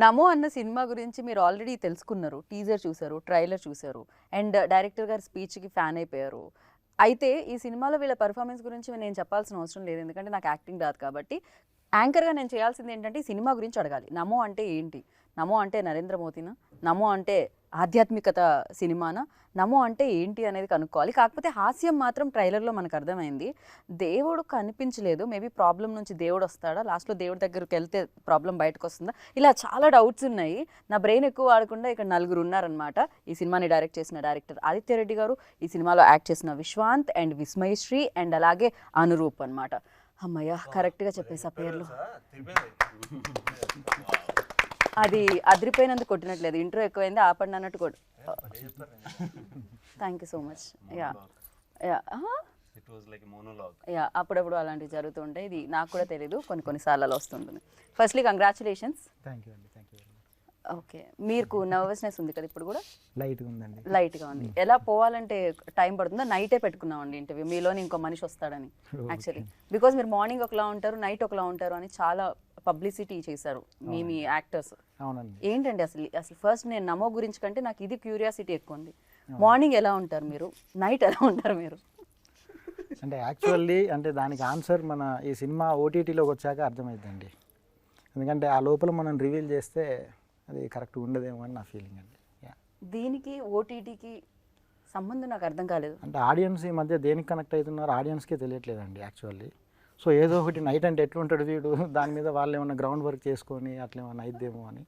నమో అన్న సినిమా గురించి మీరు ఆల్రెడీ తెలుసుకున్నారు, టీజర్ చూసారు, ట్రైలర్ చూసారు, అండ్ డైరెక్టర్ గారి స్పీచ్కి ఫ్యాన్ అయిపోయారు. అయితే ఈ సినిమాలో వీళ్ళ పర్ఫార్మెన్స్ గురించి నేను చెప్పాల్సిన అవసరం లేదు, ఎందుకంటే నాకు యాక్టింగ్ రాదు. కాబట్టి యాంకర్గా నేను చేయాల్సింది ఏంటంటే ఈ సినిమా గురించి అడగాలి. నమో అంటే ఏంటి? నమో అంటే నరేంద్ర మోదీనా? నమో అంటే ఆధ్యాత్మికత సినిమానా? నమో అంటే ఏంటి అనేది కనుక్కోవాలి. కాకపోతే హాస్యం మాత్రం ట్రైలర్లో మనకు అర్థమైంది. దేవుడు కనిపించలేదు, మేబీ ప్రాబ్లం నుంచి దేవుడు వస్తాడా, లాస్ట్లో దేవుడి దగ్గరికి వెళ్తే ప్రాబ్లం బయటకు వస్తుందా, ఇలా చాలా డౌట్స్ ఉన్నాయి. నా బ్రెయిన్ ఎక్కువ వాడకుండా ఇక్కడ నలుగురు ఉన్నారనమాట. ఈ సినిమాని డైరెక్ట్ చేసిన డైరెక్టర్ ఆదిత్య రెడ్డి గారు, ఈ సినిమాలో యాక్ట్ చేసిన విశ్వాంత్ అండ్ విస్మయశ్రీ అండ్ అలాగే అనురూప్ అనమాట. అమ్మయ్య, కరెక్ట్గా చెప్పేసా పేర్లు. అది అదిరిపోయినందుకు కొట్టినట్లేదు, ఇంట్రో ఎక్కువైంది ఆపండి అన్నట్టు కొట్టు. Thank you so much. Yeah yeah yeah అప్పుడప్పుడు అలాంటివి జరుగుతుంటాయి. ఇది నాకు కూడా తెలీదు, కొన్నిసార్లు అలా వస్తుంటుంది. Firstly congratulations. థ్యాంక్ యూ అండి, థ్యాంక్ యూ. ఓకే, మీకు నర్వస్నెస్ ఉంది కదా ఇప్పుడు కూడా? లైట్గా ఉందండి. లైట్గా ఉంది. ఎలా పోవాలంటే టైం పడుతుందా? నైటే పెట్టుకున్నామండి ఇంటర్వ్యూ, మీలోని ఇంకో మనిషి వస్తాడని. యాక్చువల్లీ బికాజ్ మీరు మార్నింగ్ ఒకలా ఉంటారు, నైట్ ఒకలా ఉంటారు అని చాలా పబ్లిసిటీ చేశారు మీ యాక్టర్స్. అవునండి. ఏంటండి అసలు ఫస్ట్ నేను నమో గురించి కంటే నాకు ఇది క్యూరియాసిటీ ఎక్కువ ఉంది. మార్నింగ్ ఎలా ఉంటారు మీరు, నైట్ ఎలా ఉంటారు మీరు? అంటే యాక్చువల్లీ అంటే దానికి ఆన్సర్ మన ఈ సినిమా ఓటీటీలోకి వచ్చాక అర్థమైందండి. ఎందుకంటే ఆ లోపల మనం రివీల్ చేస్తే అది కరెక్ట్ ఉండదేమో అని నా ఫీలింగ్ అండి. దీనికి ఓటీటీకి సంబంధం నాకు అర్థం కాలేదు. అంటే ఆడియన్స్ ఈ మధ్య దేనికి కనెక్ట్ అవుతున్నారు ఆడియన్స్కే తెలియట్లేదండి యాక్చువల్లీ. సో ఏదో ఒకటి నైట్ అంటే ఎట్లుంటాడు వీడు, దాని మీద వాళ్ళు ఏమన్నా గ్రౌండ్ వర్క్ చేసుకొని అట్లా ఏమన్నా అయిద్దేమో అని,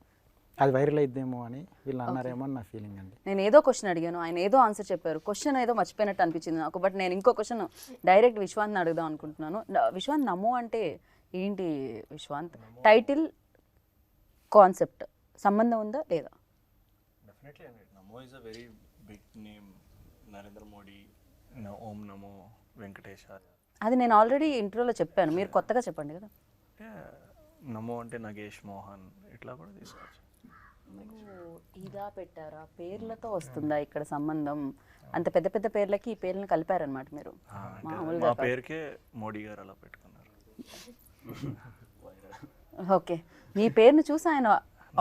అది వైరల్ అయిద్దేమో అని వీళ్ళు అన్నారేమో అని నా ఫీలింగ్ అండి. నేను ఏదో క్వశ్చన్ అడిగాను, ఆయన ఏదో ఆన్సర్ చెప్పారు. క్వశ్చన్ ఏదో మర్చిపోయినట్టు అనిపించింది నాకు. బట్ నేను ఇంకో క్వశ్చన్ డైరెక్ట్ విశ్వాంత్ని అడుగుదాం అనుకుంటున్నాను. విశ్వాంత్, నమో అంటే ఏంటి విశ్వాంత్? టైటిల్, కాన్సెప్ట్ సంబంధం ఉందా లేదా? డెఫినెట్లీ అండి. Namo is a very big name. Narendra Modi, ఓం నమో వెంకటేశాయ. అది నేను ఆల్రెడీ ఇంట్రోలో చెప్పాను, మీరు కొత్తగా చెప్పండి కదా. నమో అంటే నగేష్ మోహన్, ఇట్లా కూడా తీసుకోవచ్చు. ఇదా పెట్టారా? పేర్లతో వస్తుందా ఇక్కడ సంబంధం? అంత పెద్ద పెద్ద పేర్లకి ఈ పేర్లను కలిపారనమాట మీరు. మా పేరుకే మోడీ గారు అలా పెట్టుకున్నారు. ఓకే, మీ పేరును చూసి ఆయన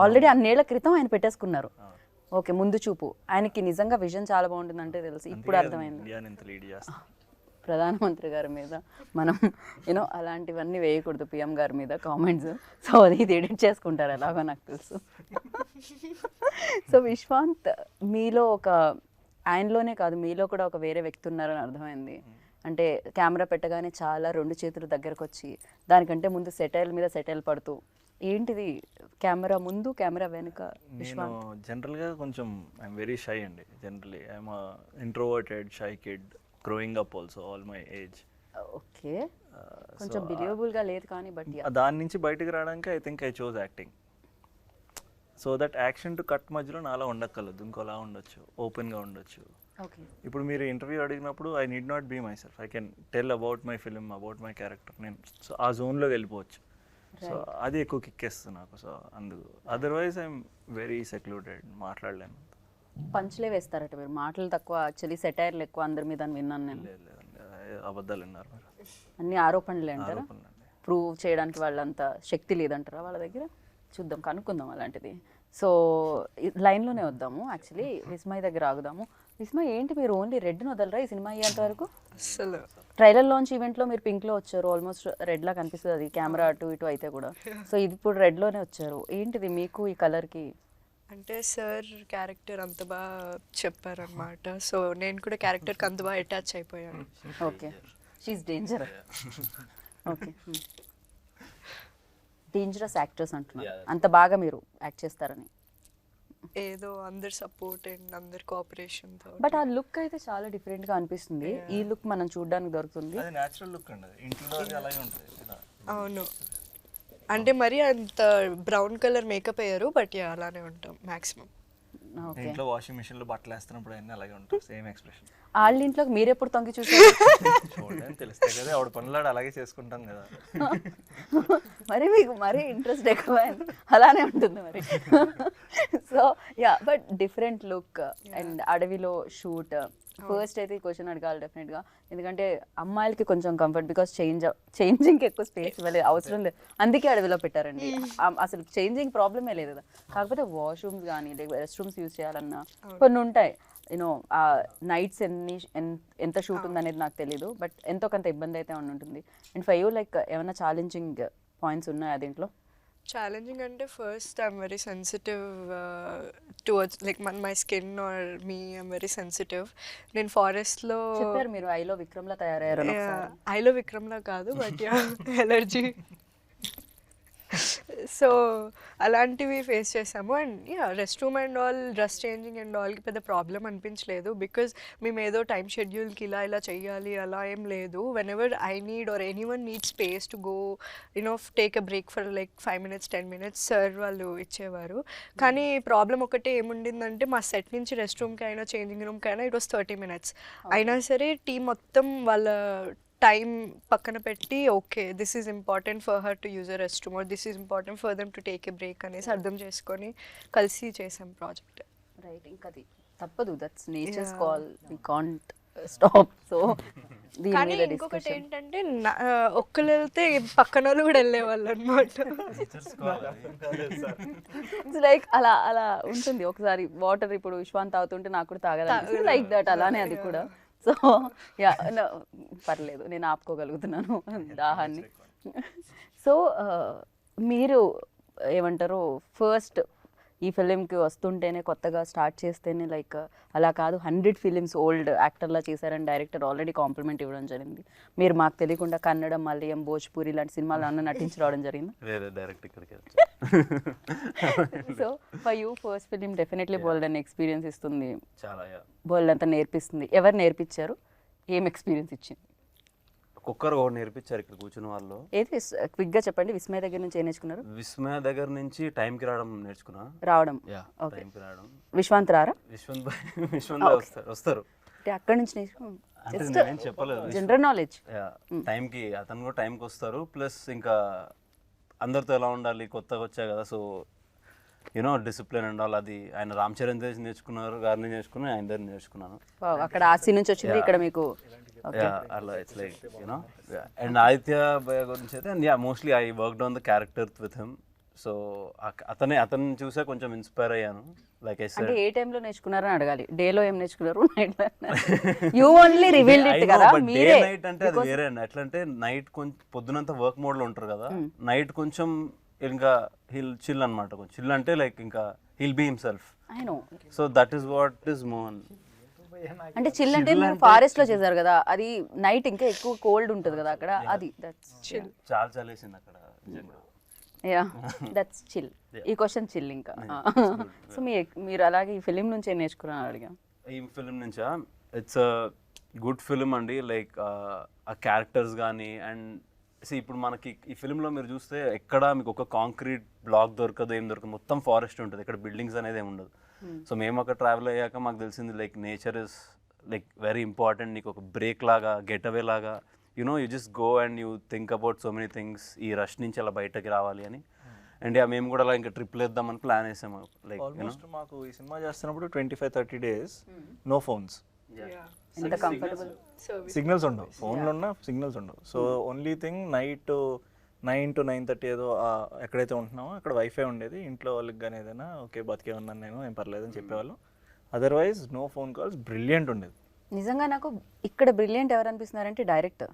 ఆల్రెడీ అన్నేళ్ల క్రితం ఆయన పెట్టేసుకున్నారు. ఓకే, ముందు చూపు. ఆయనకి నిజంగా విజన్ చాలా బాగుంటుందంటే తెలుసు, ఇప్పుడు అర్థమైంది. ప్రధానమంత్రి గారి మీద మనం యూనో అలాంటివన్నీ వేయకూడదు, పిఎం గారి మీద కామెంట్స్. సో అది ఇది ఎడిట్ చేసుకుంటారు ఎలాగో నాకు తెలుసు. సో విశ్వాంత్, మీలో ఒక, ఆయనలోనే కాదు మీలో కూడా ఒక వేరే వ్యక్తి ఉన్నారని అర్థమైంది. అంటే కెమెరా పెట్టగానే చాలా రెండు చేతులు దగ్గరకు వచ్చి, దానికంటే ముందు సెటైల్ మీద సెటైల్ పడుతూ, ఏంటిది కెమెరా ముందు కెమెరా వెనుక? నేను జనరల్గా కొంచెం ఐఎమ్ వెరీ షై అండి. Generally I'm introverted shy kid growing up also all my age. Okay, కొంచెం బిలీవబుల్గా లేదు కానీ బట్ దాని నుంచి బయటకు రావడానికి I think I chose acting. So that action to cut మధ్యలో నాలా ఉండక్కర్లేదు, ఇంకోలా ఉండొచ్చు, ఓపెన్గా ఉండొచ్చు. ఇప్పుడు మీరు ఇంటర్వ్యూ అడిగినప్పుడు I need not be myself, I can tell about my film, about my character. నేను సో ఆ జోన్లో వెళ్ళిపోవచ్చు. సో అది ఎక్కువ కిక్కేస్తుంది నాకు. సో అందుకు, అదర్వైజ్ ఐఎమ్ వెరీ సెక్లూడెడ్, మాట్లాడలేను. పంచులే వేస్తారట మీరు, మాటలు తక్కువ, యాక్చువల్లీ సెటైర్లు ఎక్కువ అందరి మీద విన్నాను నేను. లేదండి, అబద్ధాలు విన్నారు మీరు. అన్ని ఆరోపణలే అంటారా? ప్రూవ్ చేయడానికి వాళ్ళంత శక్తి లేదంటారా వాళ్ళ దగ్గర? చూద్దాం, కనుక్కుందాం అలాంటిది. సో లైన్లోనే వద్దాము, యాక్చువల్లీ విస్మయ్ దగ్గర ఆగుదాము. విస్మయ్, ఏంటి మీరు ఓన్లీ రెడ్ని వదలరా ఈ సినిమా అయ్యేంత వరకు? అసలు ట్రైలర్ లాంచ్ ఈవెంట్లో మీరు పింక్లో వచ్చారు, ఆల్మోస్ట్ రెడ్లా కనిపిస్తుంది అది కెమెరా అటు ఇటు అయితే కూడా. సో ఇది ఇప్పుడు రెడ్లోనే వచ్చారు, ఏంటిది మీకు ఈ కలర్కి? అంటే సార్ క్యారెక్టర్ అంత బాగా చెప్పారనమాట. సో నేను కూడా క్యారెక్టర్కి అంత బాగా అటాచ్ అయిపోయాను. Okay, she's danger. Okay, dangerous actors అంటున్నారు, అంత బాగా మీరు యాక్ట్ చేస్తారని. ఏదో అందరు సపోర్ట్ అండ్ అందరు కోఆపరేషన్తో. బట్ ఆ లుక్ అయితే చాలా డిఫరెంట్గా అనిపిస్తుంది. ఈ లుక్ మనం చూడడానికి దొరుకుతుంది. అది న్యాచురల్ లుక్ అండి, ఇంట్లో అలాగే ఉంటుంది. అవును, అంటే మరి అంత బ్రౌన్ కలర్ మేకప్ అయ్యారు, బట్ అలానే ఉంటాం మ్యాక్సిమం. ఇంట్లో వాషింగ్ మిషన్ లో బట్టలు వేస్తున్నప్పుడు అన్నీ అలాగే ఉంటాయి, సేమ్ ఎక్స్ప్రెషన్. వాళ్ళ ఇంట్లోకి మీరెప్పుడు తొంగి చూసారు? చూడని తెలిస్తే కదా ఆవిడ పనులాడు అలాగే చేసుకుంటాం కదా. మరి మీకు మరీ ఇంట్రెస్ట్ ఎక్కువ అలానే ఉంటుంది మరి. So yeah, but different look and అడవిలో షూట్. ఫస్ట్ అయితే ఈ క్వశ్చన్ అడగాలి డెఫినెట్గా, ఎందుకంటే అమ్మాయిలకి కొంచెం కంఫర్ట్, బికాస్ చేంజింగ్కి ఎక్కువ స్పేస్ ఇవ్వలేదు, అవసరం లేదు, అందుకే అడవిలో పెట్టారండి. అసలు చేంజింగ్ ప్రాబ్లమే లేదు కదా. కాకపోతే వాష్రూమ్స్ కానీ రెస్ట్ రూమ్స్ యూజ్ చేయాలన్నా కొన్ని ఉంటాయి. యూనో నైట్స్ ఎంత షూట్ ఉందనేది నాకు తెలీదు, బట్ ఎంతో కొంత ఇబ్బంది అయితే ఉంటుంది. అండ్ ఫర్ యూ లైక్ ఏమైనా ఛాలెంజింగ్ పాయింట్స్ ఉన్నాయా దీంట్లో? ఛాలెంజింగ్ అంటే first I'm very sensitive towards like my skin or me I'm very sensitive. నేను ఫారెస్ట్లో చెప్పారు మీరు ఐలో విక్రమ్లా తయారయ్యారు. ఐలో విక్రమ్లా కాదు, బట్ ఎలర్జీ. సో అలాంటివి ఫేస్ చేసాము. And rest room and all, dress changing and ఆల్కి పెద్ద ప్రాబ్లం అనిపించలేదు, బికాజ్ మేము ఏదో టైం షెడ్యూల్కి ఇలా చెయ్యాలి అలా ఏం లేదు. When ever I need or any one need space to go take a break for like 5 minutes 10 minutes sir వాళ్ళు ఇచ్చేవారు. కానీ ప్రాబ్లం ఒకటే ఏముండిందంటే మా సెట్ నుంచి రెస్ట్ రూమ్కి అయినా చేంజింగ్ రూమ్కి అయినా ఇట్ వాస్ 30 minutes. అయినా సరే టీం మొత్తం వాళ్ళ టైం పక్కన పెట్టి okay this is important for her to use a restroom or this is important for them to take a break అనేసి అర్థం చేసుకొని కలిసి చేసాం ప్రాజెక్ట్. రైట్, ఇంకా అది తప్పదు, that's nature's call, we can't stop. So కానీ ఇంకొకటి ఏంటంటే ఒక్కరు వెళ్తే పక్కన వాళ్ళు కూడా వెళ్ళేవాళ్ళు అనమాట. ఇట్స్ లైక్ అలా అలా ఉంటుంది. ఒకసారి వాటర్ ఇప్పుడు విశ్వాంత్ తాగుతుంటే నాకు కూడా తాగాలి, లైక్ దట్, అలానే అది కూడా. సో యా, పర్లేదు, నేను ఆపుకోగలుగుతున్నాను దాహాన్ని. సో మీరు ఏమంటారు, ఫస్ట్ ఈ ఫిలింకి వస్తుంటేనే కొత్తగా స్టార్ట్ చేస్తేనే లైక్ అలా కాదు 100 films ఓల్డ్ యాక్టర్లా చేశారని డైరెక్టర్ ఆల్రెడీ కాంప్లిమెంట్ ఇవ్వడం జరిగింది. మీరు మాకు తెలియకుండా కన్నడం, మలయాళం, భోజ్పూరి లాంటి సినిమాలు అన్న నటించి రావడం జరిగింది. So for you first film definitely bold అని ఎక్స్పీరియన్స్ ఇస్తుంది, బోల్డ్ అంతా నేర్పిస్తుంది. ఎవరు నేర్పించారు, ఏం ఎక్స్పీరియన్స్ ఇచ్చింది? ఒక్కొక్కరు ఒకటి నేర్పించారు ఇక్కడ కూర్చున్న వాళ్ళు. ఏది క్విక్గా చెప్పండి. విస్మయ దగ్గర నుంచి ఏం నేర్చుకున్నారు? విస్మయ దగ్గర నుంచి టైంకి రావడం నేర్చుకున్నా. రావడం, టైంకి రావడం. విశ్వాంత్ రారా? విశ్వంత్ వస్తారు. అక్కడి నుంచి నేనేం చెప్పలేదు, జనరల్ నాలెడ్జ్. టైంకి అతను కూడా టైంకి వస్తారు. ప్లస్ ఇంకా అందరితో ఎలా ఉండాలి, కొత్తగా వచ్చా కదా, సో డిసిప్లిన్ అండ్ ఆల్, అది ఆయన రామ్ చరణ్ తేజ్ నేర్చుకున్నారు, గారిని నేర్చుకుని ఆయన దగ్గర నేర్చుకున్నాను. అక్కడ ఆర్సీ నుంచి వచ్చింది, ఇక్కడ మీకు అలా ఇట్స్ లైక్ అండ్ ఆదిత్య భయ్య గురించి అయితే mostly I worked on the character with him. So అతన్ని చూసే కొంచెం ఇన్స్పైర్ అయ్యాను. లైక్ ఐ సెడ్, ఏ టైంలో నేర్చుకున్నారని అడగాలి. డేలో ఏం నేర్చుకున్నారు, యు ఓన్లీ రివీల్డ్ ఇట్ కదా. మీరే నైట్ అంటే అది వేరే అండి. ఎట్లా అంటే నైట్ కొంచెం పొద్దునంతా వర్క్ మోడ్ లో ఉంటారు కదా, నైట్ కొంచెం ఇంకా హిల్ చిల్ అనమాట. కొంచెం చిల్ అంటే లైక్ ఇంకా he'll be himself. I know. So that is what is Mohan. అంటే చిల్ అంటే మీరు ఫారెస్ట్ లో చేశారు కదా, అది నైట్ ఇంకా ఎక్కువ కోల్డ్ ఉంటుంది కదా అక్కడ, అది దట్స్ చిల్. చాలా చలేసింది అక్కడ. Yeah, that's chill. ఈ క్వశ్చన్ చిల్ ఇంకా. సో మీరు అలాగే ఈ ఫిలిం నుంచి ఏం నేర్చుకున్నాను అడిగా. ఈ ఫిలిం నుంచా, ఇట్స్ అ గుడ్ ఫిలిం అండి. లైక్ ఆ క్యారెక్టర్స్ కానీ అండ్ ఇప్పుడు మనకి ఈ ఫిలింలో మీరు చూస్తే ఎక్కడ మీకు ఒక కాంక్రీట్ బ్లాక్ దొరకదు, ఏం దొరకదు, మొత్తం ఫారెస్ట్ ఉంటుంది. ఇక్కడ బిల్డింగ్స్ అనేది ఏమి ఉండదు. సో మేము అక్కడ ట్రావెల్ అయ్యాక మాకు తెలిసింది like nature is like very important. నీకు ఒక బ్రేక్ లాగా, గెట్ అవే లాగా, you just go and you think about so many things. ఈ రష్ నుంచి అలా బయటకి రావాలి అని. అండ్ మేము కూడా అలా ఇంకా ట్రిప్లు వేద్దామని ప్లాన్ వేసాము. లైక్ ఆల్మోస్ట్ మాకు ఈ సినిమా చేస్తున్నప్పుడు 25-30 days నో ఫోన్స్, సిగ్నల్స్ ఉండవు, ఫోన్లు ఉన్నా సిగ్నల్స్ ఉండవు. So only thing night 9 to 9:30 ఏదో ఎక్కడైతే ఉంటున్నామో అక్కడ వైఫై ఉండేది. ఇంట్లో వాళ్ళకి కానీ ఏదైనా ఓకే బతికే ఉన్నాను నేను, ఏం పర్లేదు అని చెప్పేవాళ్ళు. Otherwise no phone calls. Brilliant ఉండేది నిజంగా. నాకు ఇక్కడ బ్రిలియంట్ ఎవరు అనిపిస్తున్నారంటే డైరెక్టర్.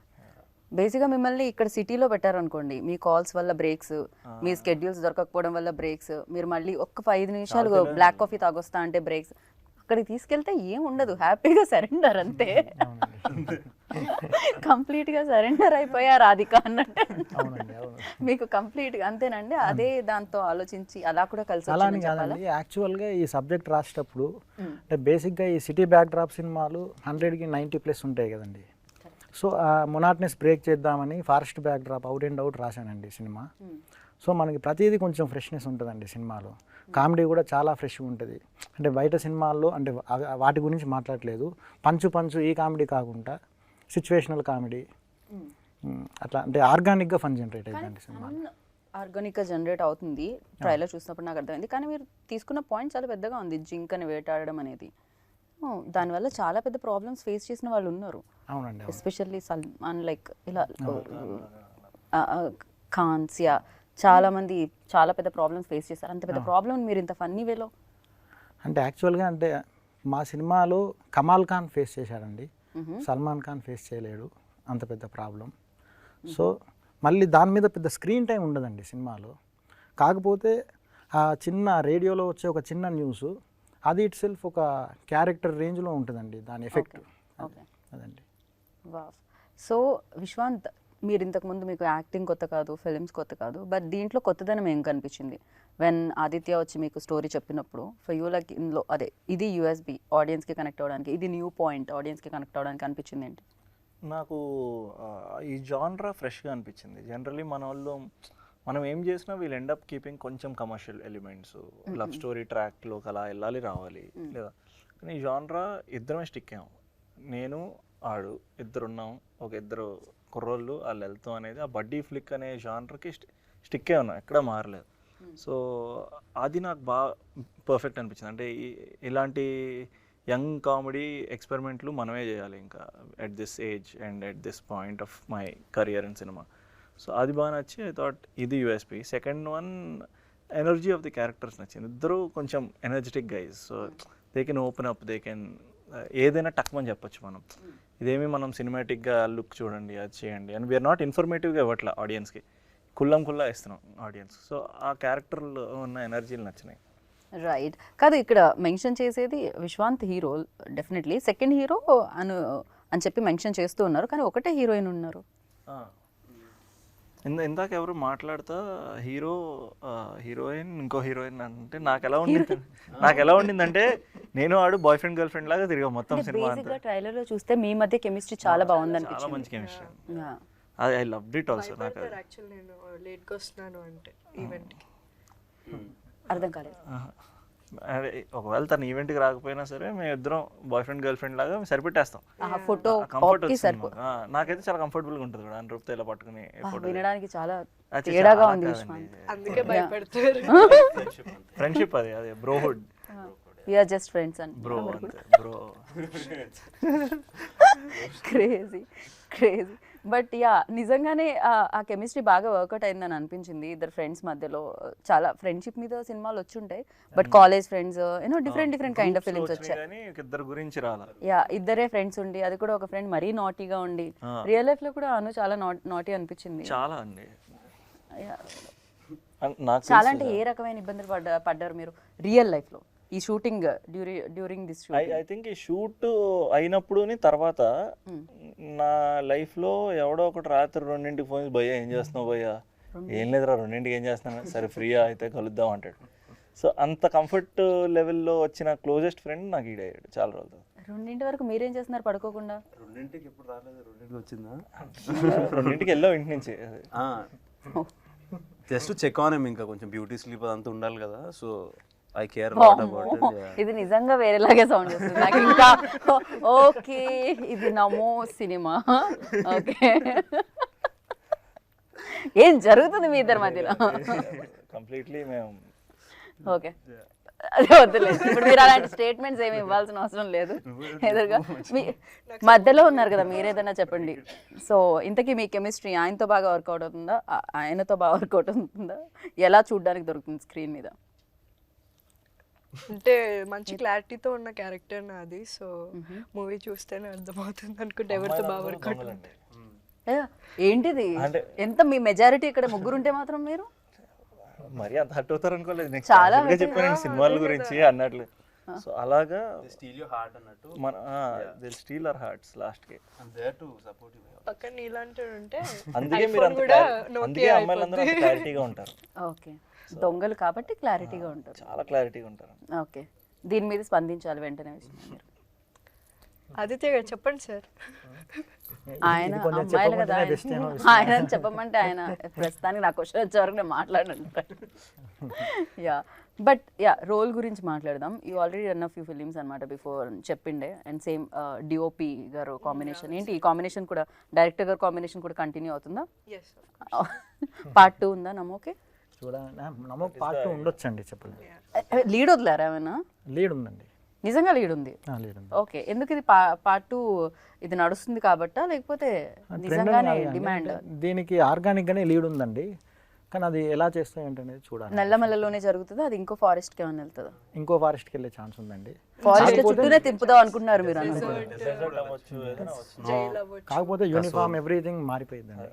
బేసిక్గా మిమ్మల్ని ఇక్కడ సిటీలో పెట్టారనుకోండి, మీ కాల్స్ వల్ల బ్రేక్స్, మీ స్కెడ్యూల్స్ దొరకకపోవడం వల్ల బ్రేక్స్, మీరు మళ్ళీ ఒక్క 5 నిమిషాలు బ్లాక్ కాఫీ తాగొస్తా అంటే బ్రేక్స్. అక్కడికి తీసుకెళ్తే ఏం ఉండదు, హ్యాపీగా సరెండర్ అంతే. కంప్లీట్గా సరెండర్ అయిపోయా రాధిక అన్నట్టు. మీకు కంప్లీట్గా అంతేనండి. అదే దాంతో ఆలోచించి అలా కూడా కలిసి అలా అని కాదండి. యాక్చువల్గా ఈ సబ్జెక్ట్ రాసేటప్పుడు అంటే బేసిక్గా ఈ సిటీ బ్యాక్ డ్రాప్ సినిమాలు 100కి 90+ ఉంటాయి కదండి. సో ఆ మొనాట్నెస్ బ్రేక్ చేద్దామని forest backdrop out and out రాశానండి సినిమా. సో మనకి ప్రతిదీ కొంచెం ఫ్రెష్నెస్ ఉంటుందండి సినిమాలో. కామెడీ కూడా చాలా ఫ్రెష్గా ఉంటుంది. అంటే బయట సినిమాల్లో అంటే వాటి గురించి మాట్లాడలేదు, పంచు ఈ కామెడీ కాకుండా సిచ్యువేషనల్ కామెడీ అట్లా అంటే ఆర్గానిక్గా ఫన్ జనరేట్ అవుతుందండి సినిమా. ఆర్గానిక్గా జనరేట్ అవుతుంది ట్రైలర్ చూసినప్పుడు నాకు అర్థమైంది. కానీ మీరు తీసుకున్న పాయింట్ చాలా పెద్దగా ఉంది, జింకని వేటాడడం అనేది. దానివల్ల చాలా పెద్ద ప్రాబ్లమ్స్ ఫేస్ చేసిన వాళ్ళు ఉన్నారు. అవునండి. ఎస్పెషల్లీ సల్మాన్ లైక్ ఇలా ఖాన్సియా చాలా మంది చాలా పెద్ద ప్రాబ్లమ్స్ ఫేస్ చేశారు. అంత పెద్ద ప్రాబ్లమ్ మీరు ఇంత ఫన్నీ వేలో అంటే యాక్చువల్గా అంటే మా సినిమాలో కమాల్ ఖాన్ ఫేస్ చేశాడండి, సల్మాన్ ఖాన్ ఫేస్ చేయలేడు అంత పెద్ద ప్రాబ్లం. సో మళ్ళీ దాని మీద పెద్ద స్క్రీన్ టైం ఉండదండి సినిమాలో. కాకపోతే ఆ చిన్న రేడియోలో వచ్చే ఒక చిన్న న్యూస్ అది ఇట్ సెల్ఫ్ ఒక క్యారెక్టర్ రేంజ్లో ఉంటుందండి దాని ఎఫెక్ట్. అదండి. సో విశ్వాంత్, మీరు ఇంతకుముందు మీకు యాక్టింగ్ కొత్త కాదు, ఫిలిమ్స్ కొత్త కాదు, బట్ దీంట్లో కొత్తదనం ఏం కనిపించింది? వెన్ ఆదిత్య వచ్చి మీకు స్టోరీ చెప్పినప్పుడు ఫర్ యూ లైక్ ఇందులో అదే ఇది యూఎస్బి ఆడియన్స్కి కనెక్ట్ అవ్వడానికి, ఇది న్యూ పాయింట్ ఆడియన్స్కి కనెక్ట్ అవ్వడానికి అనిపించింది ఏంటి? నాకు ఈ జాన్రా ఫ్రెష్గా అనిపించింది. జనరలీ మనం ఏం చేసినా వీల్ ఎండ్ అప్ కీపింగ్ కొంచెం కమర్షియల్ ఎలిమెంట్స్, లవ్ స్టోరీ ట్రాక్లోకి అలా వెళ్ళాలి రావాలి లేదా. కానీ ఈ జాన్రా ఇద్దరమే స్టిక్ అయ్యాం, నేను ఆడు ఇద్దరున్నాం, ఒక ఇద్దరు కుర్రోళ్ళు వాళ్ళు వెళ్తాం అనేది ఆ బడ్డీ ఫ్లిక్ అనే జాన్రాకి స్టిక్కే ఉన్నాం, ఎక్కడ మారలేదు. సో అది నాకు బాగా పర్ఫెక్ట్ అనిపించింది. అంటే ఇలాంటి యంగ్ కామెడీ ఎక్స్పెరిమెంట్లు మనమే చేయాలి ఇంకా at this age and at this point of my career in cinema. So అది బాగా నచ్చి ఐ థాట్ ఇది USP. Second one energy of the characters నచ్చింది. ఇద్దరు కొంచెం energetic guys, so they can open up, they can ఏదైనా టక్మని చెప్పొచ్చు మనం. ఇదేమి మనం సినిమాటిక్గా లుక్ చూడండి అది చేయండి అని వీఆర్ నాట్ ఇన్ఫర్మేటివ్గా ఇవ్వట్లా ఆడియన్స్కి, కుల్లా ఇస్తున్నాం ఆడియన్స్. సో ఆ క్యారెక్టర్లో ఉన్న ఎనర్జీలు నచ్చినాయి. రైట్. కాదు, ఇక్కడ మెన్షన్ చేసేది Vishwanth hero definitely, second hero అని చెప్పి మెన్షన్ చేస్తూ ఉన్నారు, కానీ ఒకటే హీరోయిన్ ఉన్నారు. ఇందాక ఎవరు మాట్లాడుతా హీరోయిన్ ఇంకో హీరోయిన్ అంటే నాకు ఎలా ఉండిందంటే నేను ఆడు బాయ్ ఫ్రెండ్ గర్ల్ ఫ్రెండ్ లాగా తిరిగా మొత్తం సినిమా అంతా. ట్రైలర్ లో చూస్తే మీ మధ్య కెమిస్ట్రీ చాలా బాగుంది చాలా అనిపించింది. మంచి chemistry, I loved it also. నాకు యాక్చువల్ నేను లేట్గా వస్తున్నాను అంటే ఈవెంట్కి అర్థం కాలేదు. అదే ఒకవేళ తన ఈవెంట్కి రాకపోయినా సరే మేము ఇద్దరం బాయ్ ఫ్రెండ్ గర్ల్ ఫ్రెండ్ లాగా సరిపెట్టేస్తాం. ఫోటో కంఫర్ట్ నాకైతే చాలా కంఫర్టబుల్గా ఉంటుంది కూడా రూపుతో ఇలా పట్టుకుని ఫోటో. వినడానికి చాలా తేడాగా ఉంది విశ్వాంత్. అందుకే భయపడతారు. ఫ్రెండ్షిప్ అదే బ్రోహుడ్. We are just friends and bro అంతే బ్రో. క్రేజీ బట్ యా నిజంగానే ఆ కెమిస్ట్రీ బాగా వర్కౌట్ అయిందని అనిపించింది ఇద్దరు ఫ్రెండ్స్ మధ్యలో. చాలా ఫ్రెండ్షిప్ మీద సినిమాలు వచ్చి ఉంటాయి, but college friends you know different kind of films వచ్చాయి. ఇద్దరు గురించి రాలా, యా ఇద్దరే ఫ్రెండ్స్ ఉండి, అది కూడా ఒక ఫ్రెండ్ మరీ నాటీగా ఉండి. రియల్ లైఫ్ లో కూడా అను చాలా నాటీ అనిపించింది. చాలా అండి. చాలా అంటే ఏ రకమైన ఇబ్బందులు పడ్డారు మీరు రియల్ లైఫ్ లో ఈ shooting during this shoot? I think ఈ షూట్ అయినప్పుడు తర్వాత నా లైఫ్లో ఎవడో ఒకటి రాత్రి 2ంటికి ఫోన్ చేసి భయ్యా ఏం చేస్తున్నావు భయ్యా, ఏం లేదురా 2ంటికి ఏం చేస్తున్నాను, సరే ఫ్రీగా అయితే కలుద్దాం అంటాడు. సో అంత కంఫర్ట్ లెవెల్లో వచ్చిన క్లోజెస్ట్ ఫ్రెండ్ నాకు ఈడయ్యాడు చాలా రోజులు. 2 వరకు మీరేం చేస్తున్నారు పడుకోకుండా? 2ంటికి ఎప్పుడు రాలేదు, 2ంటికి వచ్చిందా? 2ంటికి వెళ్ళావు ఇంటి నుంచి. జస్ట్ చెక్ ఆన్ ఏం, ఇంకా కొంచెం బ్యూటీ స్లీప్ అదంతా ఉండాలి కదా, సో ఐ కేర్. ఇది నిజంగా వేరేలాగే సౌండ్ చేస్తుంది నాకు. ఇంకా ఓకే ఇది నమో సినిమా. ఓకే ఏం జరుగుతుంది మీ ఇద్దరి మధ్యలో? కంప్లీట్లీ మేము ఓకే అదే వద్దులేదు. ఇప్పుడు మీరు అలాంటి స్టేట్మెంట్స్ ఏమి ఇవ్వాల్సిన అవసరం లేదు. ఎదురుగా మీ మధ్యలో ఉన్నారు కదా, మీరేదైనా చెప్పండి. సో ఇంతకీ మీ కెమిస్ట్రీ ఆయనతో బాగా వర్కౌట్ అవుతుందా, ఆయనతో బాగా వర్కౌట్ అవుతుందా, ఎలా చూడడానికి దొరుకుతుంది స్క్రీన్ మీద? అంటే మంచి క్లారిటీతో ఉన్న క్యారెక్టర్ నాది, సో మూవీ చూస్తేనే అర్థమవుతుంది అనుకుంటే ఎవరితో బాగా వర్కౌట్ ఉంటుంది. ఏంటిది ఎంత మీ మెజారిటీ ఇక్కడ ముగ్గురుంటే మాత్రం మీరు మరి అంత హట్ అవుతారు అనుకోలేదు. చాలా చెప్పాను సినిమాల గురించి అన్నట్లు. సో అలాగా స్టీల్ యువర్ హార్ట్ అన్నట్టు మన దిల్ స్టీల్ అవర్ హార్ట్స్ లాస్ట్ కి. పక్కన ఇలాంటి ఉంటే అందుకే మీరు అందుకే అమ్మాయిలందరూ క్లారిటీగా ఉంటారు. ఓకే దొంగలు కాబట్టి క్లారిటీగా ఉంటారు, చాలా క్లారిటీగా ఉంటారు. ఓకే దీని మీద స్పందించాలి వెంటనే. ఆదిత్య గారు చెప్పండి సార్. ఆయన ఇది కొంచెం అమ్మాయిలు కదా చెప్పకుంటేనే best ఏమో ఆయన అని చెప్పమంటే ఆయన ప్రస్తుతానికి నా క్వశ్చన్ వచ్చే వరకు నేను మాట్లాడంటాను. యా బట్ యా రోల్ గురించి మాట్లాడదాం. You already run of few films అనమాట బిఫోర్ చెప్పిండే. అండ్ సేమ్ డిఓపి గారు కాంబినేషన్ ఏంటి, ఈ కాంబినేషన్ కూడా డైరెక్టర్ గారు కాంబినేషన్ కూడా కంటిన్యూ అవుతుందా? Yes. పార్ట్ 2 ఉందా నమ్మోకే? చూడండి నమ్మకం పార్ట్ 2 ఉండొచ్చండి, చెప్పలేదు. లీడ్ వదిలేరా ఏమైనా? లీడ్ ఉందండి, నిజంగా లీడ్ ఉంది. లీడ్ ఉంది. ఓకే, ఎందుకు ఇది పార్ట్ 2 ఇది నడుస్తుంది కాబట్టా లేకపోతే నిజంగానే డిమాండ్? దీనికి ఆర్గానిక్ గానే లీడ్ ఉందండి, కానీ అది ఎలా చేస్తాయి ఏంటనేది చూడాలి. నల్లమల్లలోనే జరుగుతుందా, అది ఇంకో ఫారెస్ట్ కి ఏమైనా వెళ్తుందా? ఇంకో ఫారెస్ట్కి వెళ్ళే ఛాన్స్ ఉందండి. ఫారెస్ట్ చుట్టూనే తిప్పుదాం అనుకుంటున్నారు మీరు అన్నది. కాకపోతే యూనిఫామ్ ఎవ్రీథింగ్ మారిపోయిందండి.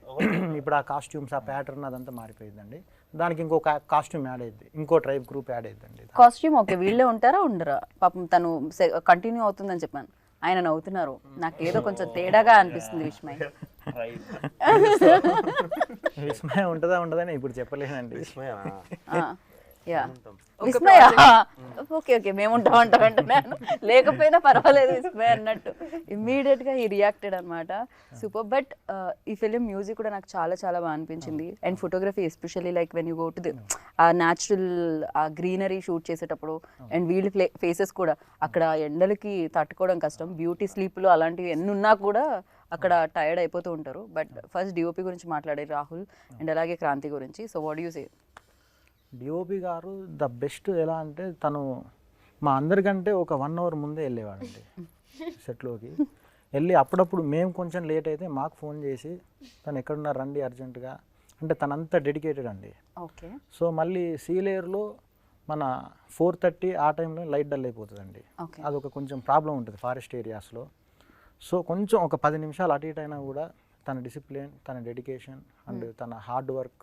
ఇప్పుడు ఆ కాస్ట్యూమ్స్, ఆ ప్యాటర్న్ అదంతా మారిపోయిందండి. దానికి ఇంకో కాస్ట్యూమ్ యాడ్ అయ్యింది, ఇంకో ట్రైబ్ గ్రూప్ యాడ్ అయ్యిందండి. కాస్ట్యూమ్ ఓకే, వీళ్ళే ఉంటారా ఉండరా? పాపం తను కంటిన్యూ అవుతుందని చెప్పాను, ఆయన నవ్వుతున్నారు. నాకు ఏదో కొంచెం తేడాగా అనిపిస్తుంది విస్మయ్. విస్మయ ఉంటుందా ఉండదని ఇప్పుడు చెప్పలేనండి. యా విస్మయ ఓకే ఓకే మేము ఉంటాం అంటున్నాను, లేకపోయినా పర్వాలేదు విస్మయ్ అన్నట్టు ఇమ్మీడియట్ గా ఈ రియాక్టెడ్ అనమాట. సూపర్. బట్ ఈ ఫిలిం మ్యూజిక్ కూడా నాకు చాలా చాలా బాగా అనిపించింది. And photography especially like when you go to the ఆ న్యాచురల్ ఆ గ్రీనరీ షూట్ చేసేటప్పుడు, అండ్ వీళ్ళ ఫేసెస్ కూడా అక్కడ ఎండలకి తట్టుకోవడం కష్టం, బ్యూటీ స్లీప్లు అలాంటివి ఎన్ని ఉన్నా కూడా అక్కడ టైర్డ్ అయిపోతూ ఉంటారు. బట్ ఫస్ట్ డిఓపి గురించి మాట్లాడే రాహుల్ అండ్ అలాగే క్రాంతి గురించి. So what you say? DOP గారు ద బెస్ట్. ఎలా అంటే తను మా అందరికంటే ఒక 1 hour ముందే వెళ్ళేవాడండి సెట్లోకి. వెళ్ళి అప్పుడప్పుడు మేము కొంచెం లేట్ అయితే మాకు ఫోన్ చేసి తను ఎక్కడున్నారు రండి అర్జెంటుగా అంటే, తనంతా డెడికేటెడ్ అండి. ఓకే. సో మళ్ళీ సీలేయర్లో మన 4:30 ఆ టైంలో లైట్ డల్ అయిపోతుందండి. అదొక కొంచెం ప్రాబ్లం ఉంటుంది ఫారెస్ట్ ఏరియాస్లో. సో కొంచెం ఒక 10 నిమిషాలు అటు ఇటు అయినా కూడా తన డిసిప్లిన్, తన డెడికేషన్ అండ్ తన హార్డ్ వర్క్,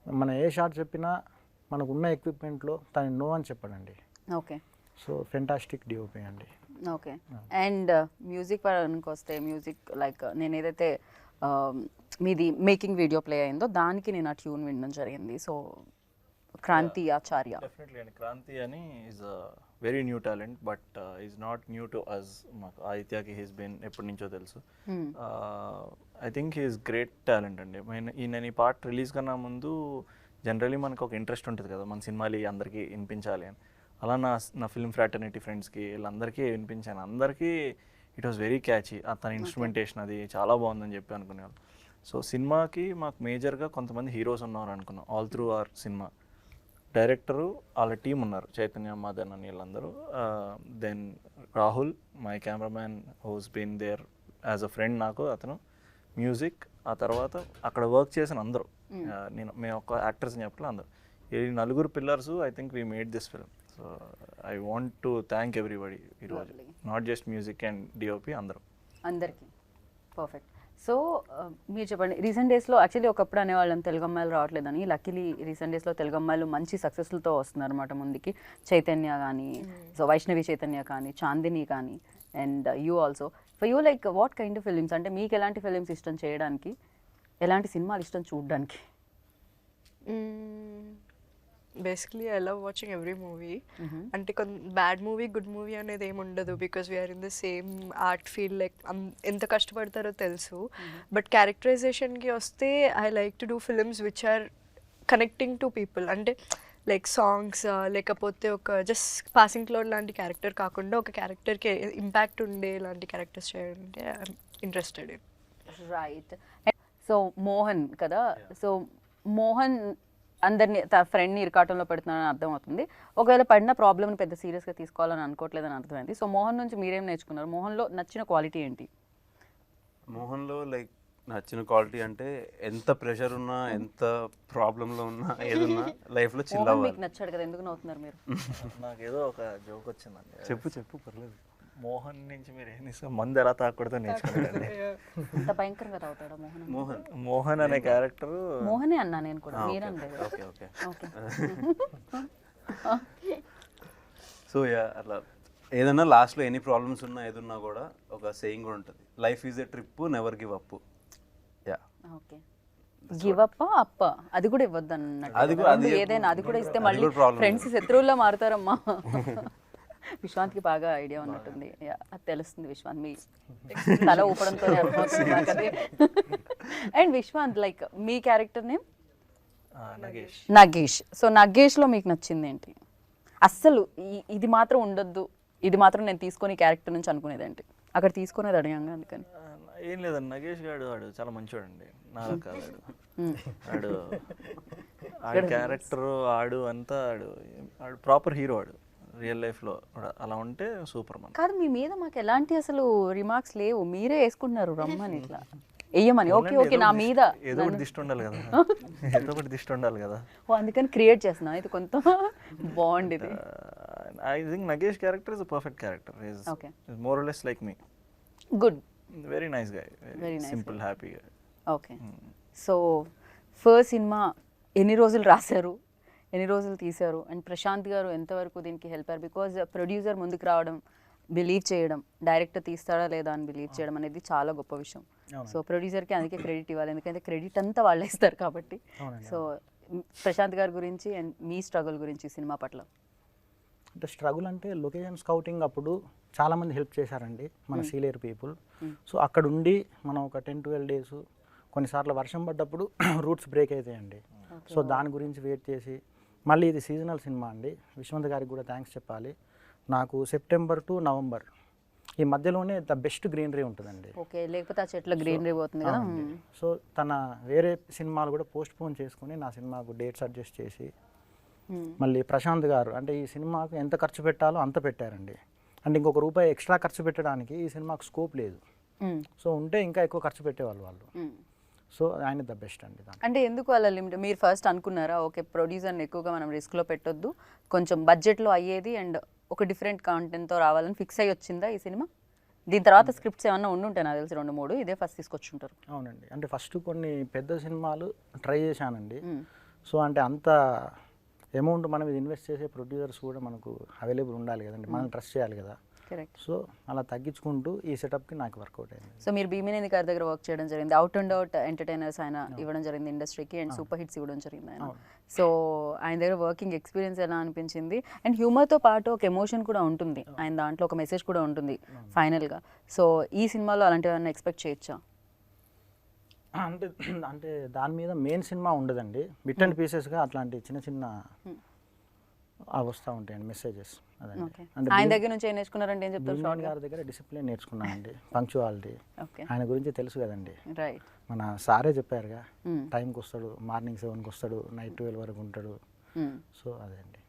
మన ఏ షాట్ చెప్పినా మనకు ఉన్న ఎక్విప్మెంట్లో తను నో అని చెప్పాడండి. ఓకే. సో ఫెంటాస్టిక్ డిఓపి అండి. ఓకే. అండ్ మ్యూజిక్ పరానికి వస్తే, మ్యూజిక్ లైక్ నేను ఏదైతే మీది మేకింగ్ వీడియో ప్లే అయిందో దానికి నేను ఆ ట్యూన్ వినడం జరిగింది. సో క్రాంతి ఆచార్య. డెఫినెట్లీ అండి. క్రాంతి అని is very new talent, but is not new to us. మాకు ఆదిత్యకి హీస్ బీన్ ఎప్పటి నుంచో తెలుసు. I think he's great talent అండి. నేను ఈ పార్ట్ రిలీజ్ కన్నా ముందు జనరలీ మనకు ఒక ఇంట్రెస్ట్ ఉంటుంది కదా, మన సినిమాలు అందరికీ వినిపించాలి అని. అలా నా ఫిల్మ్ ఫ్రాటర్నిటీ ఫ్రెండ్స్కి వీళ్ళందరికీ వినిపించాను. అందరికీ ఇట్ వాస్ వెరీ క్యాచీ. తన ఇన్స్ట్రుమెంటేషన్ అది చాలా బాగుందని చెప్పి అనుకునేవాళ్ళు. సో సినిమాకి మాకు మేజర్గా కొంతమంది హీరోస్ ఉన్నారు అనుకున్నాం all through our cinema. Director వాళ్ళ టీం ఉన్నారు, చైతన్య, మదన్ అని వీళ్ళందరూ. Then Rahul my cameraman who's been there as a friend నాకు, అతను మ్యూజిక్. ఆ తర్వాత అక్కడ వర్క్ చేసిన అందరూ, మేము ఒక యాక్టర్స్ అని చెప్పలే, అందరూ ఈ 4 pillars I think we made this film. So I want to thank everybody ఈరోజు, not just music and DOP, అందరికీ. పర్ఫెక్ట్. సో మీరు చెప్పండి, రీసెంట్ డేస్లో యాక్చువల్లీ ఒకప్పుడు అనేవాళ్ళం తెలుగు అమ్మాయిలు రావట్లేదని, లక్కీలీ రీసెంట్ డేస్లో తెలుగు అమ్మాయిలు మంచి సక్సెస్లతో వస్తున్నారు అనమాట ముందుకి. చైతన్య కానీ, సో వైష్ణవి చైతన్య కానీ, చాందిని కానీ, and you also. For you like what kind of films, అంటే మీకు ఎలాంటి ఫిలిమ్స్ ఇష్టం చేయడానికి, ఎలాంటి సినిమాలు ఇష్టం చూడడానికి? Basically I love watching every movie. అంటే బ్యాడ్ మూవీ, గుడ్ మూవీ అనేది ఏమి ఉండదు, because we're in the same art field. Like ఎంత కష్టపడతారో తెలుసు. బట్ క్యారెక్టరైజేషన్కి వస్తే I like to do films which are connecting to people. అంటే లైక్ సాంగ్స్, లేకపోతే ఒక జస్ట్ పాసింగ్ క్లౌడ్ లాంటి క్యారెక్టర్ కాకుండా ఒక క్యారెక్టర్కి ఇంపాక్ట్ ఉండే లాంటి క్యారెక్టర్స్ చేయాలంటే I'm interested in. Right. So Mohan కదా, సో మోహన్ అందరినీ ఫ్రెండ్ని ఇరకాటంలో పెడుతున్నానని అర్థమవుతుంది. ఒకవేళ పడిన ప్రాబ్లమ్ని పెద్ద సీరియస్గా తీసుకోవాలని అనుకోవట్లేదని అర్థమైంది. సో మోహన్ నుంచి మీరేం నేర్చుకున్నారు? మోహన్లో నచ్చిన క్వాలిటీ ఏంటి? మోహన్లో లైక్ నచ్చిన క్వాలిటీ అంటే ఎంత ప్రెషర్ ఉన్నా, ఎంత ప్రాబ్లంలో ఉన్నా, ఏదున్నా లైఫ్లో చిల్ అవ్వాలి. మీకు నచ్చాడు కదా, ఎందుకు నవ్వుతున్నారు మీరు? నాకేదో ఒక జోక్ వచ్చిందండి. చెప్పు పర్లేదు. మోహన్ నుంచి మీరు ఏం తీసుకో, మందు ఎలా తాకూడదో నేర్చుకున్నారండి. అంత భయంకరంగా తాగుతాడా మోహన్? మోహన్ అనే క్యారెక్టర్ మోహనే అన్నా నేను కూడా, మీరంటే. సో అట్లా ఏదన్నా లాస్ట్లో ఎన్ని ప్రాబ్లమ్స్ ఉన్నా ఏదున్నా కూడా ఒక సేయింగ్ కూడా ఉంటుంది, life is a trip, never give up. Yeah okay. Give up అప్ప అది కూడా ఇవ్వద్దు అన్నట్టు. ఏదైనా అది కూడా ఇస్తే మళ్ళీ ఫ్రెండ్స్ శత్రువుల్లో మారుతారమ్మా. విశ్వాంత్కి బాగా ఐడియా ఉన్నట్టుంది. Yeah, అది తెలుస్తుంది విశ్వాంత్, మీ తల ఊపడంతోనే అర్థమవుతుంది నాకు అది. And Vishwanth, like me character name Nagesh. Nagesh. So నగేష్లో మీకు నచ్చింది ఏంటి? అస్సలు ఇది మాత్రం ఉండొద్దు, ఇది మాత్రం నేను తీసుకొని క్యారెక్టర్ నుంచి అనుకునేది ఏంటి? అక్కడ తీసుకునేది అడిగాను అందుకని. ఏం లేదండి, నగేష్ గాడు వాడు చాలా మంచివాడండి. నాలా కాదు ఆడు, ఆడు క్యారెక్టర్ ఆడు అంతా ఆడు ప్రాపర్ హీరో. ఆడు రియల్ లైఫ్లో అలా ఉంటే సూపర్ మన. కాదు, మీ మీద మాకు ఎలాంటి అసలు రిమార్క్స్ లేవు, మీరే వేసుకుంటున్నారు రమ్మని ఇట్లా వెయ్యమని. ఓకే ఓకే, నా మీద ఏదో ఒకటి దిష్టి ఉండాలి కదా, ఏదో ఒకటి దిష్టి ఉండాలి కదా. ఓ అందుకని క్రియేట్ చేస్తున్నా, ఇది కొంత బాగుండేది. I think Nagesh character is a perfect character. Okay. Is more or less like me. Good. Very nice guy, Very very nice simple, happy guy. Okay. So first cinema ఎన్ని రోజులు రాశారు, ఎన్ని రోజులు తీశారు, అండ్ ప్రశాంత్ గారు ఎంతవరకు దీనికి హెల్ప్ అయ్యారు? బికాజ్ ప్రొడ్యూసర్ ముందుకు రావడం, బిలీవ్ చేయడం, డైరెక్టర్ తీస్తాడా లేదా అని బిలీవ్ చేయడం అనేది చాలా గొప్ప విషయం. సో ప్రొడ్యూసర్కి అందుకే క్రెడిట్ ఇవ్వాలి, ఎందుకంటే క్రెడిట్ అంతా వాళ్ళే ఇస్తారు కాబట్టి. సో ప్రశాంత్ గారి గురించి అండ్ మీ స్ట్రగుల్ గురించి సినిమా పట్ల. అంటే స్ట్రగుల్ అంటే లొకేషన్ స్కౌటింగ్ అప్పుడు చాలామంది హెల్ప్ చేశారండి మన సీనియర్ పీపుల్. సో అక్కడ ఉండి మనం ఒక 10-12 డేస్, కొన్నిసార్లు వర్షం పడ్డప్పుడు రూట్స్ బ్రేక్ అవుతాయండి. సో దాని గురించి వెయిట్ చేసి, మళ్ళీ ఇది సీజనల్ సినిమా అండి. విశ్వంత్ గారికి కూడా థ్యాంక్స్ చెప్పాలి. నాకు సెప్టెంబర్ టు నవంబర్ ఈ మధ్యలోనే ద బెస్ట్ గ్రీనరీ ఉంటుందండి. ఓకే, లేకపోతే ఆ చెట్ల గ్రీనరీ పోతుంది కదా. సో తన వేరే సినిమాలు కూడా పోస్ట్ పోన్ చేసుకుని నా సినిమాకు డేట్స్ అడ్జస్ట్ చేసి, మళ్ళీ ప్రశాంత్ గారు అంటే ఈ సినిమాకు ఎంత ఖర్చు పెట్టాలో అంత పెట్టారండి. అంటే ఇంకొక రూపాయి ఎక్స్ట్రా ఖర్చు పెట్టడానికి ఈ సినిమాకు స్కోప్ లేదు. సో ఉంటే ఇంకా ఎక్కువ ఖర్చు పెట్టేవాళ్ళు వాళ్ళు. సో ఆయన ద బెస్ట్ అండి. అంటే ఎందుకు అలా లిమిట్? మీరు ఫస్ట్ అనుకున్నారా ఓకే ప్రొడ్యూసర్ని ఎక్కువగా మనం రిస్క్లో పెట్టొద్దు, కొంచెం బడ్జెట్లో అయ్యేది అండ్ ఒక డిఫరెంట్ కాంటెంట్తో రావాలని ఫిక్స్ అయ్యి వచ్చిందా ఈ సినిమా? దీని తర్వాత స్క్రిప్ట్స్ ఏమన్నా ఉండుంటాయి నాకు తెలిసి 2-3, ఇదే ఫస్ట్ తీసుకొచ్చుంటారు. అవునండి, అంటే ఫస్ట్ కొన్ని పెద్ద సినిమాలు ట్రై చేశానండి. సో అంటే అంత అమౌంట్ మనం ఇది ఇన్వెస్ట్ చేసే ప్రొడ్యూసర్స్ కూడా మనకు అవైలబుల్ ఉండాలి కదండి, మనం ట్రస్ట్ చేయాలి కదా. కరెక్ట్. సో అలా తగ్గించుకుంటూ ఈ సెటప్కి నాకు వర్కౌట్ అయింది. సో మీరు భీమినేని గారి దగ్గర వర్క్ చేయడం జరిగింది, అవుట్ అండ్ అవుట్ ఎంటర్టైనర్స్ ఆయన ఇవ్వడం జరిగింది ఇండస్ట్రీకి, అండ్ సూపర్ హిట్స్ ఇవ్వడం జరిగింది ఆయన. సో ఆయన దగ్గర వర్కింగ్ ఎక్స్పీరియన్స్ ఎలా అనిపించింది? అండ్ హ్యూమర్తో పాటు ఒక ఎమోషన్ కూడా ఉంటుంది ఆయన దాంట్లో, ఒక మెసేజ్ కూడా ఉంటుంది ఫైనల్గా. సో ఈ సినిమాలో అలాంటివి ఏమైనా ఎక్స్పెక్ట్ చేయొచ్చా? అంటే అంటే దాని మీద మెయిన్ సినిమా ఉండదండి, బిట్ అండ్ పీసెస్గా అట్లాంటి చిన్న చిన్న వస్తూ ఉంటాయండి మెసేజెస్. అదండి. అంటే ఆయన దగ్గర నుంచి ఏం నేర్చుకున్నారంటే ఏం చెప్తారు? భీమన్ గారి దగ్గర డిసిప్లిన్ నేర్చుకున్నానండి, పంక్చువాలిటీ. ఆయన గురించి తెలుసు కదండి, రైట్. మన సారే చెప్పారుగా, టైంకి వస్తాడు, మార్నింగ్ 7కి వస్తాడు, నైట్ 12 వరకు ఉంటాడు. సో అదే అండి.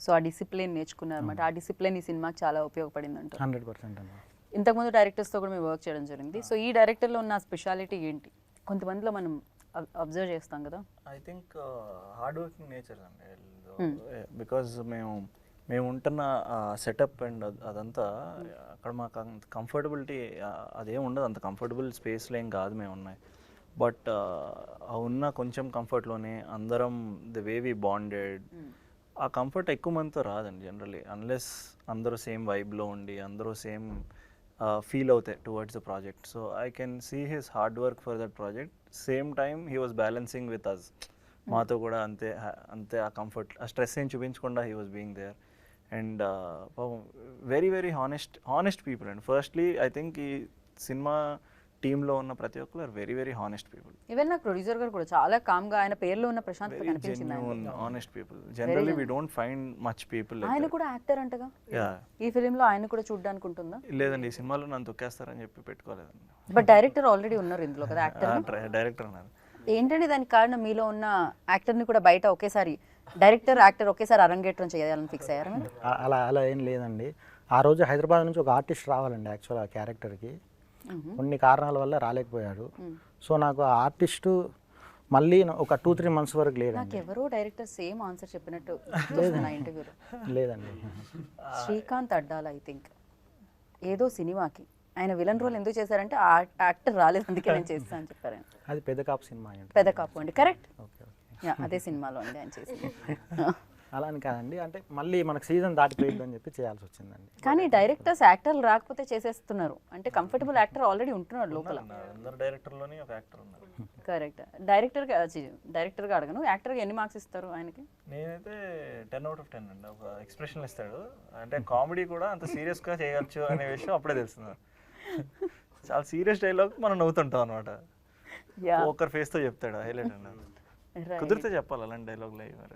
సో ఆ డిసిప్లిన్ నేర్చుకున్నారు అనమాట. ఆ డిసిప్లిన్ ఈ సినిమాకి చాలా ఉపయోగపడింది అంట. 100% అండి. ఇంతకుముందు డైరెక్టర్స్తో కూడా మేము వర్క్ చేయడం జరిగింది. సో ఈ డైరెక్టర్లో ఉన్న స్పెషాలిటీ ఏంటి? కొంతమందిలో మనం అబ్జర్వ్ చేస్తాం కదా. I think hard working nature అండి. బికాజ్ మేము ఉంటున్న సెటప్ అండ్ అదంతా అక్కడ మాకు అంత కంఫర్టబిలిటీ అదేం ఉండదు, అంత కంఫర్టబుల్ స్పేస్లో ఏం కాదు మేము ఉన్నాయి. బట్ ఉన్న కొంచెం కంఫర్ట్లోనే అందరం ద వే వి బాండెడ్, ఆ కంఫర్ట్ ఎక్కువ మందితో రాదండి జనరలీ, అన్లెస్ అందరూ సేమ్ వైబ్లో ఉండి అందరూ సేమ్ ఫీల్ అవుతాయి towards the project. So I can see his hard work for that project. Same time he was balancing with us, మాతో కూడా అంతే అంతే ఆ కంఫర్ట్, ఆ స్ట్రెస్ ఏం చూపించకుండా he was being there. And very very honest people and firstly I think ఈ సినిమా టీంలో ఉన్న ప్రతి ఒక్కరు are very very honest people. Even నాకు ప్రొడ్యూసర్ గారు కూడా చాలా కామ్గా ఆయన పేరులో ఉన్న ప్రశాంత్ కనిపించింది. Honest people generally we don't find much people. ఆయన కూడా యాక్టర్ అంటగా, ఈ ఫిలింలో ఆయన కూడా చూడడానికి ఉంటుందా? లేదండి, ఈ సినిమాలో నన్ను తొక్కేస్తారని చెప్పి పెట్టుకోలేదండి. బట్ డైరెక్టర్ ఆల్రెడీ ఉన్నారు ఇందులో కదా, యాక్టర్. డైరెక్టర్ ఉన్నారు. ఏంటంటే దానికి కారణం మీలో ఉన్న యాక్టర్ని కూడా బయట ఒకేసారి డైరెక్టర్ యాక్టర్ ఒకేసారి అరంగేట్రం చేయాలని ఫిక్స్ అయ్యారు. అలా అలా ఏం లేదండి. ఆ రోజు హైదరాబాద్ నుంచి ఒక ఆర్టిస్ట్ రావాలండి యాక్చువల్ ఆ క్యారెక్టర్కి, కొన్ని కారణాల వల్ల రాలేకపోయాడు. సో నాకు ఆ ఆర్టిస్టు మళ్ళీ ఒక 2-3 మంత్స్ వరకు లేదండి. నాకు ఎవరో డైరెక్టర్ సేమ్ ఆన్సర్ చెప్పినట్టు నా ఇంటర్వ్యూలో. లేదండి, శ్రీకాంత్ అడ్డాల ఐ థింక్ ఏదో సినిమాకి ఆయన విలన్ రోల్ ఎందుకు చేశారంటే ఆ యాక్టర్ రాలేదు అందుకే నేను చేస్తాను అని చెప్పారు. అది పెద్ద కాపు సినిమా. పెద్ద కాపు అండి, కరెక్ట్. ఓకే ఓకే, అదే సినిమాలో అండి ఆయన చేసింది. అలా అని కాదండి, అంటే మళ్ళీ మనకు సీజన్ దాటిపోయింది అని చెప్పి చేయాల్సి వచ్చిందండి. కానీ డైరెక్టర్స్ యాక్టర్లు రాకపోతే చేసేస్తున్నారు, అంటే కంఫర్టబుల్ యాక్టర్ ఆల్రెడీ ఉంటున్నాడు లోపల. అందరు డైరెక్టర్లోని ఒక యాక్టర్ ఉన్నారు. కరెక్ట్. డైరెక్టర్గా అడగను, యాక్టర్గా ఎన్ని మార్క్స్ ఇస్తారు ఆయనకి? నేనైతే 10/10 అండి. ఒక ఎక్స్ప్రెషన్ ఇస్తాడు, అంటే కామెడీ కూడా అంత సీరియస్గా చేయొచ్చు అనే విషయం అప్పుడే తెలుస్తుంది. చాలా సీరియస్ డైలాగ్ మనం నవ్వుతుంటాం అనమాట. ఒకరి ఫేస్తో చెప్తాడు, హైలైట్ అన్నారు. కుదిరితే చెప్పాలి అలాంటి డైలాగ్ లైవ్ మరి.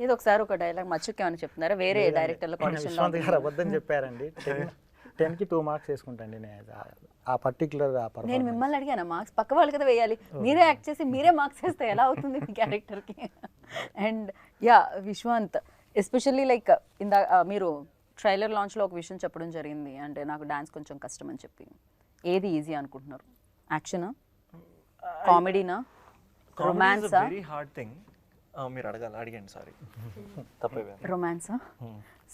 ఇది ఒకసారి ఒక డైలాగ్ మచ్చుకి ఏమైనా చెప్తున్నారా వేరే డైరెక్టర్ల విశ్వనాథ్ గారు అబద్ధం చెప్పారండి. 10కి 2 మార్క్స్ వేసుకుంటాండి నేను ఆ పర్టికులర్. నేను మిమ్మల్ని అడిగాను మార్క్స్, పక్క వాళ్ళు కదా వేయాలి, మీరే యాక్ట్ చేసి మీరే మార్క్స్ వేస్తే ఎలా అవుతుంది మీ క్యారెక్టర్కి? And yeah Vishwanth, especially like ఇందా మీరు ట్రైలర్ లాంచ్లో ఒక విషయం చెప్పడం జరిగింది, అంటే నాకు డాన్స్ కొంచెం కష్టం అని చెప్పి. ఏది ఈజీ అనుకుంటున్నారు? యాక్షనా, కామెడీనా, రొమాన్సా? Very hard thing. మీరు అడగండి, సారీ తప్పైపోయింది. రొమాన్సా?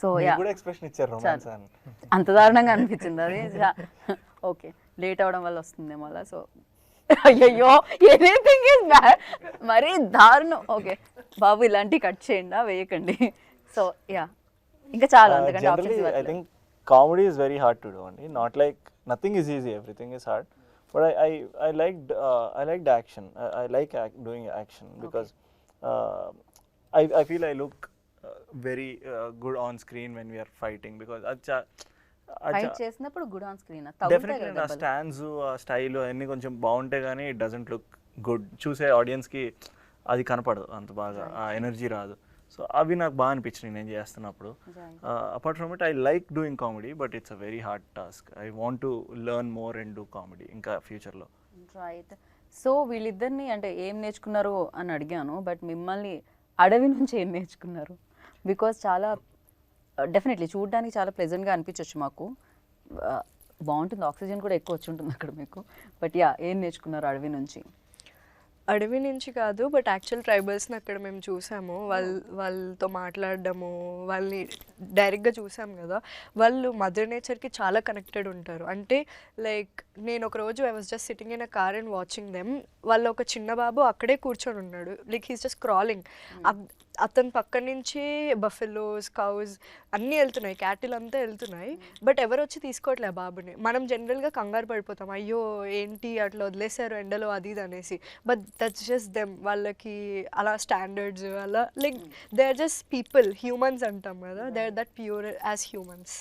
సో యా కూడా ఎక్స్ప్రెషన్ ఇచ్చారు రొమాన్స్ అని. అంత దారుణంగా అనిపించింది అది. ఓకే, లేట్ అవడం వల్ల వస్తుందేమో అలా. సో అయ్యయ్యో ఎనీథింగ్ ఇస్ బ్యాడ్, మరీ దారుణం. ఓకే బాబు, ఇలాంటివి కట్ చేయండి, వేయకండి. సో యా ఇంకా చాలా, అందుకంటే Generally, I think comedy is very hard to do only. Not like nothing is easy, everything is hard. But I liked action. I like doing action because I feel I look very good on screen when we are fighting, because fight చేసినప్పుడు good on screen definitely నా stands ఆ style అన్నీ కొంచెం బాగుంటే కానీ it doesn't look good. చూసే ఆడియన్స్కి అది కనపడదు, అంత బాగా ఆ ఎనర్జీ రాదు. సో అవి నాకు బాగా అనిపించినాయి నేను చేస్తున్నప్పుడు. Apart from it I like doing comedy, but it's a very hard task. I want to learn more and do comedy ఇంకా ఫ్యూచర్లో. రైట్. సో వీళ్ళిద్దరిని అంటే ఏం నేర్చుకున్నారు అని అడిగాను, బట్ మిమ్మల్ని అడవి నుంచి ఏం నేర్చుకున్నారు? బికాజ్ చాలా డెఫినెట్లీ చూడడానికి చాలా ప్లెజెంట్గా అనిపించవచ్చు మాకు, బాగుంటుంది, ఆక్సిజన్ కూడా ఎక్కువ వచ్చి ఉంటుంది అక్కడ మీకు. బట్ యా, ఏం నేర్చుకున్నారు అడవి నుంచి? అడవి నుంచి కాదు, బట్ యాక్చువల్ ట్రైబల్స్ని అక్కడ మేము చూసాము. వాళ్ళతో మాట్లాడడము, వాళ్ళని డైరెక్ట్గా చూసాం కదా, వాళ్ళు మదర్ నేచర్కి చాలా కనెక్టెడ్ ఉంటారు. అంటే లైక్ నేను ఒకరోజు I was just sitting in a car and watching them. వాళ్ళ ఒక చిన్న బాబు అక్కడే కూర్చొని ఉన్నాడు, లైక్ హీస్ జస్ట్ క్రాలింగ్. అతని పక్క నుంచి బఫెలోస్, కౌస్ అన్నీ వెళ్తున్నాయి, క్యాటిల్ అంతా వెళ్తున్నాయి, బట్ ఎవరు వచ్చి తీసుకోవట్లే ఆ బాబుని. మనం జనరల్గా కంగారు పడిపోతాం, అయ్యో ఏంటి అట్లా వదిలేశారు ఎండలో అది ఇది అనేసి. But that's just them. వాళ్ళకి అలా స్టాండర్డ్స్ అలా, like they are just people, humans అంటాం కదా, they are that pure as humans.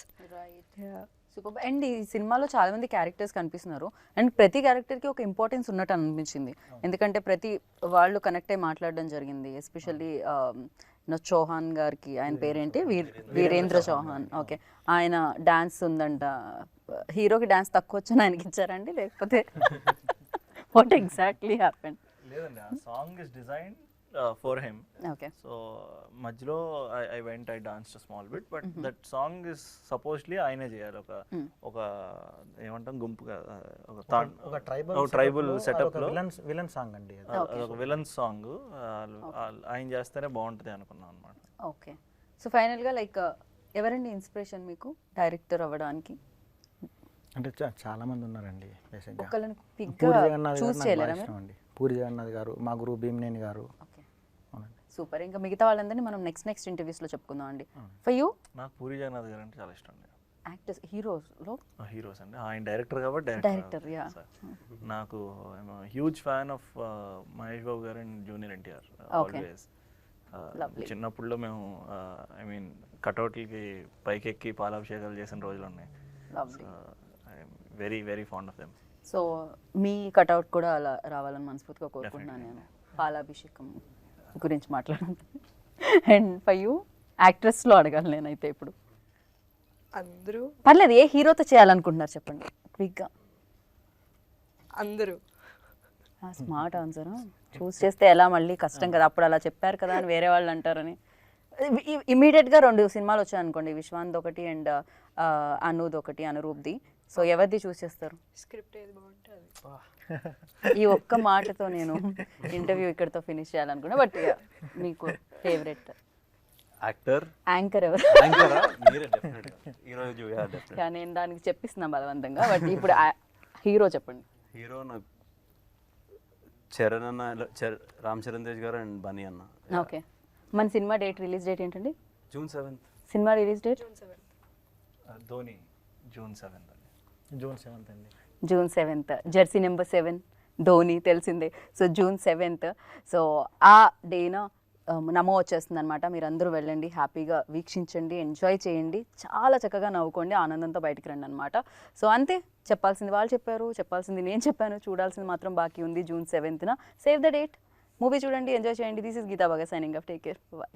Super. And ఈ సినిమాలో చాలా మంది క్యారెక్టర్స్ కనిపిస్తున్నారు, అండ్ ప్రతి క్యారెక్టర్కి ఒక ఇంపార్టెన్స్ ఉన్నట్టు అనిపించింది, ఎందుకంటే ప్రతి వాళ్ళు కనెక్ట్ అయ్యి మాట్లాడడం జరిగింది. ఎస్పెషల్లీ చౌహాన్ గారికి, ఆయన పేరేంటి, వీరేంద్ర చౌహాన్. ఓకే, ఆయన డాన్స్ ఉందంట, హీరోకి డాన్స్ తక్కువ వచ్చని ఆయనకి ఇచ్చారండి, లేకపోతే వాట్ ఎగ్జాక్ట్లీ హ్యాపెండ్? లేదండి, ఆ song is design for him. Okay. So మధ్యలో I went, I danced small bit, but that song is supposedly ఆయనే చేయాలి. ఒక ఏమంటాం గుంపుగా, ఒక ట్రైబల్ సెటప్ లో విలన్ సాంగ్ అండి, అదొక విలన్ సాంగ్. ఆయన చేస్తేనే బాగుంటుంది అనుకున్నాం అనమాట. ఓకే. సో ఫైనల్గా లైక్ ఎవరండి ఇన్స్పిరేషన్ మీకు డైరెక్టర్ అవ్వడానికి? అంటే చాలా మంది ఉన్నారండి. బేసిక్గా ఒకళ్ళని పూరి పిక్గా జగన్నాథ్ చూస్ గారు చేయలేరా నాకు మీరు? ఇష్టం అండి. పూరి జగన్నాథ్ గారు, మా గురువు భీమనేని గారు. ఓకే, అవునండి. సూపర్. ఇంకా మిగతా వాళ్ళందరినీ మనం నెక్స్ట్ ఇంటర్వ్యూస్లో చెప్పుకుందాం అండి. ఫర్ యూ నాకు పూరి జగన్నాథ్ గారు అంటే చాలా ఇష్టం అండి. యాక్టర్స్, హీరోస్లో హీరోస్ అండి, ఆయన డైరెక్టర్ కాబట్టి డైరెక్టర్. యా, నాకు huge fan of Mahesh Babu గారు అండ్ జూనియర్ ఎన్టీఆర్ ఆల్వేస్. చిన్నప్పుడులో మేము ఐ మీన్ కటౌట్లకి పైకెక్కి పాలాభిషేకాలు చేసిన రోజులు ఉన్నాయి. Very very fond of them. So me cutout కూడా అలా రావాలని మనస్ఫూర్తిగా కోరుకుంటున్నాను నేను. పాలాభిషేకం గురించి మాట్లాడాను. అండ్ ఫర్ యూ యాక్ట్రెస్లో అడగాలి నేనైతే ఇప్పుడు. అందరూ పర్లేదు, ఏ హీరోతో చేయాలనుకుంటున్నారు చెప్పండి క్విక్గా. అందరూ. Smart answer. చూస్ చేస్తే ఎలా, మళ్ళీ కష్టం కదా, అప్పుడు అలా చెప్పారు కదా అని వేరే వాళ్ళు అంటారని. ఇమీడియట్గా 2 సినిమాలు వచ్చాయి అనుకోండి, విశ్వాంత్ ఒకటి అండ్ అనూద్ ఒకటి, అనురూప్ది. సో ఎవరిది చూస్ చేస్తారు? స్క్రిప్ట్ ఏది బాగుంటే అది. ఈ ఒక్క మాటతో నేను ఇంటర్వ్యూ ఇక్కడితో ఫినిష్ చేయాలనుకున్నా. బట్ మీకు ఫేవరెట్ యాక్టర్, యాంకర్ ఎవరు? నేను దానికి చెప్పిస్తున్నా బలవంతంగా. బట్ ఇప్పుడు హీరో చెప్పండి. హీరో నాకు చరణ్ అన్న, రామ్ చరణ్ తేజ్ గారు అండ్ బనీ అన్న. ఓకే, మన సినిమా రిలీజ్ డేట్ ఏంటండి? June 7th. Cinema release date Dhoni June 7th అండి. June 7th అండి. June 7th. Jersey number 7 Dhoni తెలిసిందే. So June 7th. సో ఆ డేన నమో వచ్చేస్తుంది అనమాట. మీరు అందరూ వెళ్ళండి, హ్యాపీగా వీక్షించండి, ఎంజాయ్ చేయండి, చాలా చక్కగా నవ్వుకోండి, ఆనందంతో బయటికి రండి అనమాట. సో అంతే, చెప్పాల్సింది వాళ్ళు చెప్పారు, చెప్పాల్సింది నేను చెప్పాను, చూడాల్సింది మాత్రం బాకీ ఉంది. June 7th save the date, movie చూడండి, ఎంజాయ్ చేయండి. This is Geeta Bhagat signing off. Take care, bye.